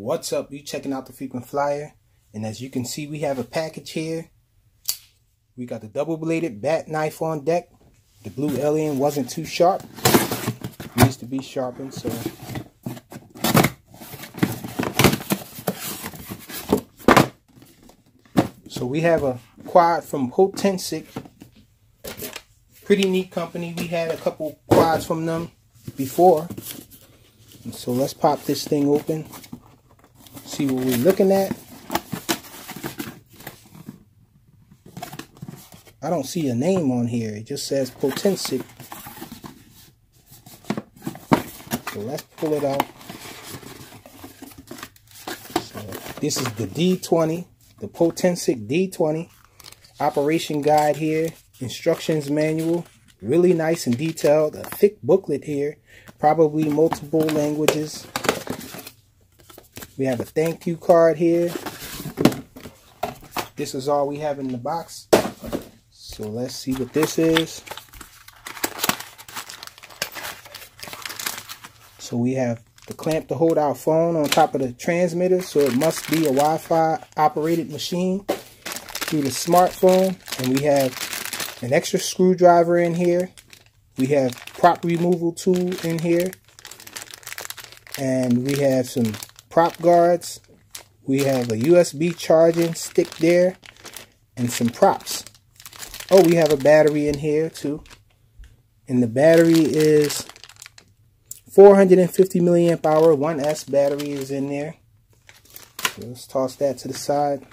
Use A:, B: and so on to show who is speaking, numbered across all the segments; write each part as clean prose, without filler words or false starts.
A: What's up? You checking out the Frequent Flyer, and as you can see, we have a package here. We got the double-bladed bat knife on deck. The blue alien wasn't too sharp. Needs to be sharpened, so we have a quad from Potensic. Pretty neat company. We had a couple quads from them before. And so let's pop this thing open. See what we're looking at. I don't see a name on here. It just says Potensic. So let's pull it out. So this is the D20, the Potensic D20. Operation guide here. Instructions manual. Really nice and detailed. A thick booklet here. Probably multiple languages. We have a thank you card here. This is all we have in the box. So let's see what this is. So we have the clamp to hold our phone on top of the transmitter. So it must be a Wi-Fi operated machine through the smartphone. And we have an extra screwdriver in here. We have prop removal tool in here. And we have some prop guards. We have a USB charging stick there. And some props. Oh, we have a battery in here too. And the battery is 450 milliamp hour 1S battery is in there. So let's toss that to the side. Get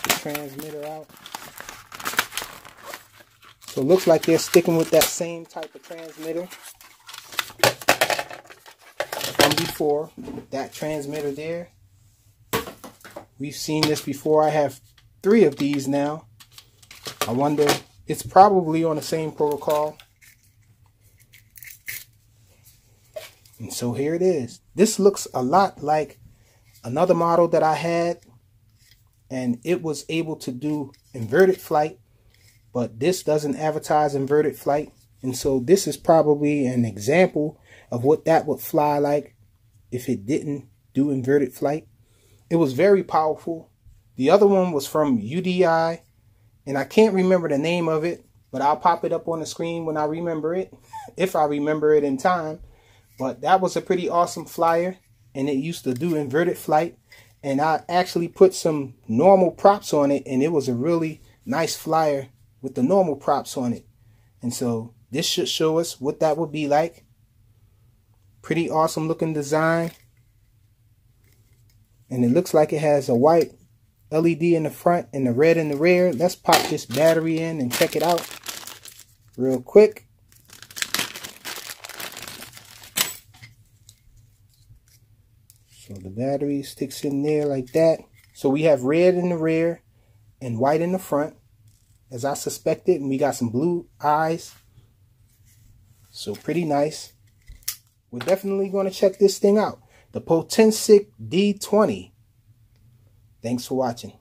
A: the transmitter out. So it looks like they're sticking with that same type of transmitter from before. That transmitter there. We've seen this before. I have 3 of these now. I wonder, it's probably on the same protocol. And so here it is. This looks a lot like another model that I had, and it was able to do inverted flight, but this doesn't advertise inverted flight. And so this is probably an example of what that would fly like if it didn't do inverted flight. It was very powerful. The other one was from UDI, and I can't remember the name of it, but I'll pop it up on the screen when I remember it, if I remember it in time. But that was a pretty awesome flyer, and it used to do inverted flight. And I actually put some normal props on it, and it was a really nice flyer with the normal props on it. And so this should show us what that would be like. Pretty awesome looking design. And it looks like it has a white LED in the front and the red in the rear. Let's pop this battery in and check it out real quick. So the battery sticks in there like that. So we have red in the rear and white in the front, as I suspected. And we got some blue eyes. So pretty nice. We're definitely going to check this thing out. The Potensic D20. Thanks for watching.